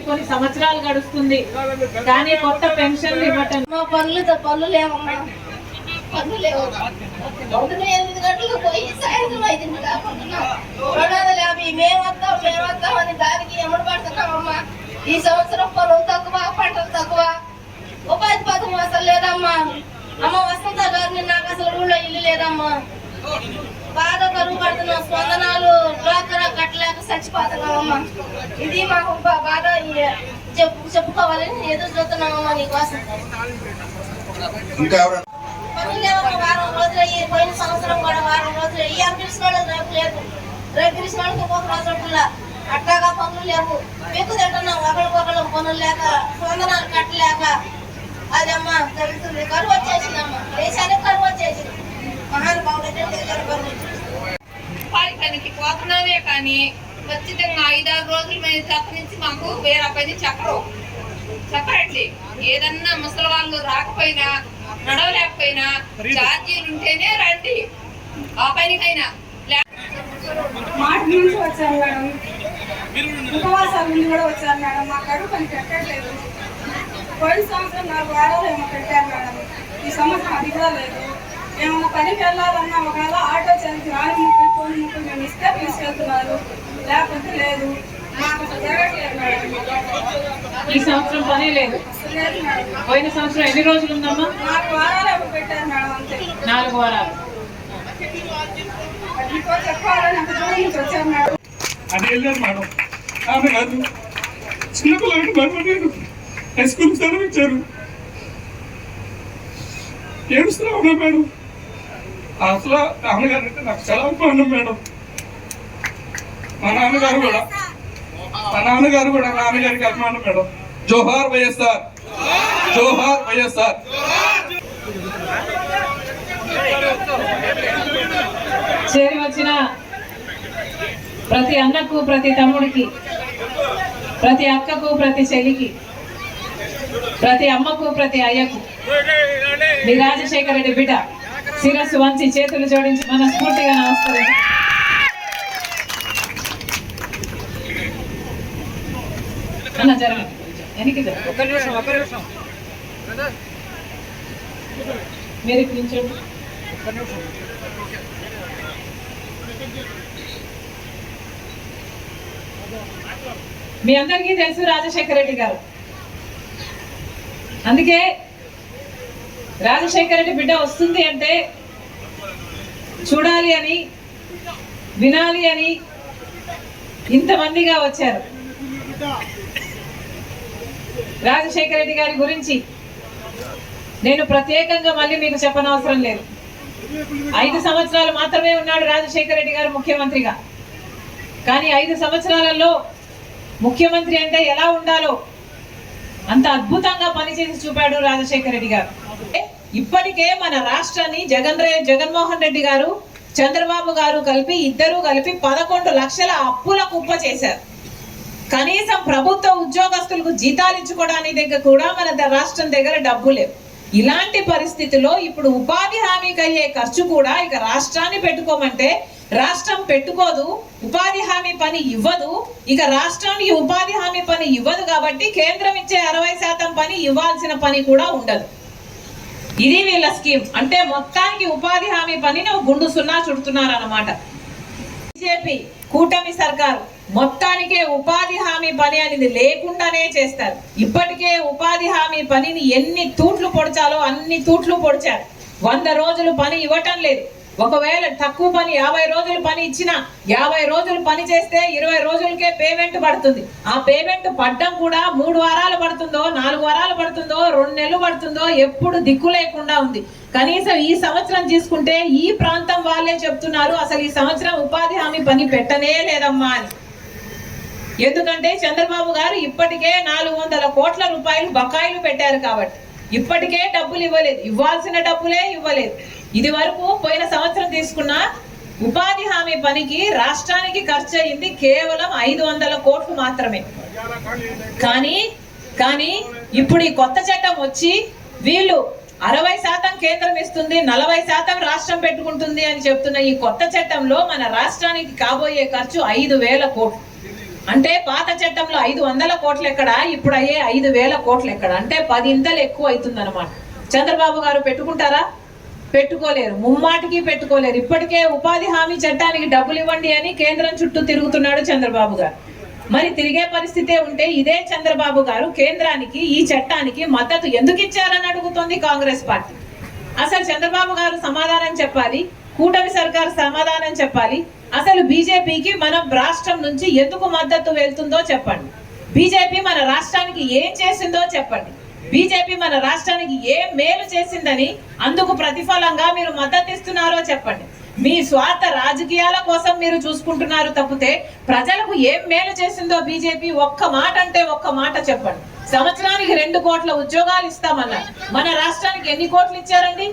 కొన్ని సంవత్సరాలు గడుస్తుంది కానీ కొత్త పెన్షన్లు ఇవ్వటం పనులు లేవమ్మా, పనులు లేవు. 8 గంటలకు పోయి సాయంత్రం 5 కాకుండా 250 మేము వస్తాం అని దానికి ఎమ్మడి పడుతున్నామమ్మా. ఈ సంవత్సరం పొలం తక్కువ, పంటలు తక్కువ, ఉపాధి పథకం అసలు లేదమ్మా. అమ్మ వసంత గారిని నాకు అసలు ఊళ్ళో ఇల్లు లేదమ్మా. బాగా కరువు పడుతున్నాం, స్పందనాలు డ్వాక్రా కట్టలేక చచ్చిపోతున్నామమ్మా. ఇది మాకు బాగా చెప్పుకోవాలని ఎదురు చూస్తున్నామమ్మా నీకోసం. పనులు లేవమ్మా, వారం రోజులు అయ్యి, పోయిన సంవత్సరం కూడా వారం రోజులు అయ్యి. పిలిచిన వాళ్ళకి రేపు లేదు, రేపు పిలిచిన వాళ్ళకి ఒక్కొక్క రోజు ఉంటుందా, అట్లాగా పనులు లేవు. ఎక్కువ తింటున్నాం, ఒకరికొకరు పనులు లేక, స్పందనాలు కట్టలేక. అదమ్మా జరుగుతుంది. కరువు వచ్చేసిందమ్మా, దేశానికి కరువు వచ్చేసింది. మహానుభావుడు పనికి పోతున్నామే కానీ ఖచ్చితంగా 5-6 రోజుల మీద తప్ప నుంచి మాకు వేరే పని చెప్పరండి. ఏదన్నా ముసలి వాళ్ళు రాకపోయినా, నడవలేకపోయినా ఛార్జీలు ఉంటేనే రండి ఆ పనికైనా. మాట నుంచి వచ్చాను మేడం, ఉపవాసాల నుండి కూడా వచ్చాను మేడం. మా కడుపు పని పెట్టట్లేదు. పోయిన సంవత్సరం 4 వారాలు ఏమో పెట్టారు మేడం, ఈ సంవత్సరం అది కూడా లేదు. ఏమన్నా పనికి వెళ్ళాలన్నా ఒకవేళ ఆటో చేసి రాని ముక్కలు పోని ముక్కలు మేము ఇస్తే తీసుకెళ్తున్నారు, లేకపోతే లేదు. మాకు అసలు జరగట్లేదు మేడం. ఈ సంవత్సరం పని లేదు. లేదు మేడం. పోయిన సంవత్సరం ఎన్ని రోజులు ఉందమ్మా? 4 వారాలు ఏమో పెట్టారు మేడం, అంతే. 4 వారాలు. ఇంకో చెప్పాలని అంత దూరం నుంచి వచ్చారు మేడం. అది వెళ్ళారు మేడం. ఆమె కాదు, చిన్నపిల్లలకి బయటపడ్డారు, హై స్కూల్ సెలవు ఇచ్చారు. ఏడుస్తున్నా ఉన్నా మేడం. అసలు నాన్నగారు అంటే నాకు చాలా అభిమానం మేడం. మా నాన్నగారు కూడా నాన్నగారికి అభిమానం మేడం. జోహార్ వైఎస్ఆర్, జోహార్ వైఎస్ఆర్. చేరి వచ్చిన ప్రతి అన్నకు, ప్రతి తమ్ముడికి, ప్రతి అక్కకు, ప్రతి చెల్లికి, ప్రతి అమ్మకు, ప్రతి అయ్యకు మీ రాజశేఖర రెడ్డి బిడ్డ శిరస్సు వంచి చేతులు జోడించి మనస్ఫూర్తిగా నమస్కరించి అన్న జరగండి, వెనక్కి మీరు నిల్చోండి. మీ అందరికీ తెలుసు రాజశేఖర రెడ్డి గారు. అందుకే రాజశేఖర రెడ్డి బిడ్డ వస్తుంది అంటే చూడాలి అని, వినాలి అని ఇంతమందిగా వచ్చారు. రాజశేఖర రెడ్డి గారి గురించి నేను ప్రత్యేకంగా మళ్ళీ మీకు చెప్పనవసరం లేదు. 5 సంవత్సరాలు మాత్రమే ఉన్నాడు రాజశేఖర రెడ్డి గారు ముఖ్యమంత్రిగా. కానీ 5 సంవత్సరాలలో ముఖ్యమంత్రి అంటే ఎలా ఉండాలో అంత అద్భుతంగా పనిచేసి చూపాడు రాజశేఖర రెడ్డి గారు. ఇప్పటికే మన రాష్ట్రాన్ని జగన్మోహన్ రెడ్డి గారు, చంద్రబాబు గారు ఇద్దరు కలిపి 11 లక్షల అప్పుల కుప్ప చేశారు. కనీసం ప్రభుత్వ ఉద్యోగస్తులకు జీతాలు ఇచ్చుకోవడానికి దగ్గర కూడా మన రాష్ట్రం దగ్గర డబ్బు లేవు. ఇలాంటి పరిస్థితిలో ఇప్పుడు ఉపాధి హామీకి అయ్యే ఖర్చు కూడా ఇక రాష్ట్రాన్ని పెట్టుకోమంటే రాష్ట్రం పెట్టుకోదు, ఉపాధి హామీ పని ఇవ్వదు. ఇక రాష్ట్రానికి ఉపాధి హామీ పని ఇవ్వదు కాబట్టి కేంద్రం ఇచ్చే 60% పని ఇవ్వాల్సిన పని కూడా ఉండదు. ఇది వీళ్ళ స్కీమ్. అంటే మొత్తానికి ఉపాధి హామీ పనిని గుండు సున్నా చుడుతున్నారన్నమాట. బీజేపీ కూటమి సర్కారు మొత్తానికే ఉపాధి హామీ పని అనేది లేకుండానే చేస్తారు. ఇప్పటికే ఉపాధి హామీ పనిని ఎన్ని తూట్లు పొడిచాలో అన్ని తూట్లు పొడిచారు. 100 రోజులు పని ఇవ్వటం లేదు. ఒకవేళ తక్కువ పని 50 రోజులు పని ఇచ్చినా 50 రోజులు పని చేస్తే 20 రోజులకే పేమెంట్ పడుతుంది. ఆ పేమెంట్ పడ్డం కూడా 3 వారాలు పడుతుందో, 4 వారాలు పడుతుందో, 2 నెలలు పడుతుందో ఎప్పుడు దిక్కు లేకుండా ఉంది. కనీసం ఈ సంవత్సరం తీసుకుంటే ఈ ప్రాంతం వాళ్ళే చెప్తున్నారు అసలు ఈ సంవత్సరం ఉపాధి హామీ పని పెట్టనే లేదమ్మా అని. ఎందుకంటే చంద్రబాబు గారు ఇప్పటికే 400 కోట్ల రూపాయలు బకాయిలు పెట్టారు కాబట్టి ఇప్పటికే డబ్బులు ఇవ్వలేదు, ఇవ్వాల్సిన డబ్బులే ఇవ్వలేదు. ఇది వరకు పోయిన సంవత్సరం తీసుకున్న ఉపాధి హామీ పనికి రాష్ట్రానికి ఖర్చు అయింది కేవలం 500 కోట్లు మాత్రమే. కానీ ఇప్పుడు ఈ కొత్త చట్టం వచ్చి వీళ్ళు 60% కేంద్రం ఇస్తుంది, 40% రాష్ట్రం పెట్టుకుంటుంది అని చెప్తున్న ఈ కొత్త చట్టంలో మన రాష్ట్రానికి కాబోయే ఖర్చు 5,000 కోట్లు. అంటే పాత చట్టంలో 500 కోట్లు ఎక్కడ, ఇప్పుడు అయ్యే 5,000 కోట్లు ఎక్కడ, అంటే 10 ఇంతలు ఎక్కువ అవుతుందన్నమాట. చంద్రబాబు గారు పెట్టుకుంటారా? పెట్టుకోలేరు, ముమ్మాటికి పెట్టుకోలేరు. ఇప్పటికే ఉపాధి హామీ చట్టానికి డబ్బులు ఇవ్వండి అని కేంద్రం చుట్టూ తిరుగుతున్నాడు చంద్రబాబు గారు. మరి తిరిగే పరిస్థితే ఉంటే ఇదే చంద్రబాబు గారు కేంద్రానికి ఈ చట్టానికి మద్దతు ఎందుకు ఇచ్చారని అడుగుతోంది కాంగ్రెస్ పార్టీ. అసలు చంద్రబాబు గారు సమాధానం చెప్పాలి, కూటమి సర్కారు సమాధానం చెప్పాలి. అసలు బీజేపీకి మన రాష్ట్రం నుంచి ఎందుకు మద్దతు వెళ్తుందో చెప్పండి. బీజేపీ మన రాష్ట్రానికి ఏం చేసిందో చెప్పండి. బీజేపీ మన రాష్ట్రానికి ఏం మేలు చేసిందని అందుకు ప్రతిఫలంగా మీరు మద్దతు ఇస్తున్నారో చెప్పండి. మీ స్వార్థ రాజకీయాల కోసం మీరు చూసుకుంటున్నారు తప్పితే ప్రజలకు ఏం మేలు చేసిందో బీజేపీ ఒక్క మాట అంటే ఒక్క మాట చెప్పండి. సంవత్సరానికి 2 కోట్ల ఉద్యోగాలు ఇస్తామన్నారు. మన రాష్ట్రానికి ఎన్ని కోట్లు ఇచ్చారండి?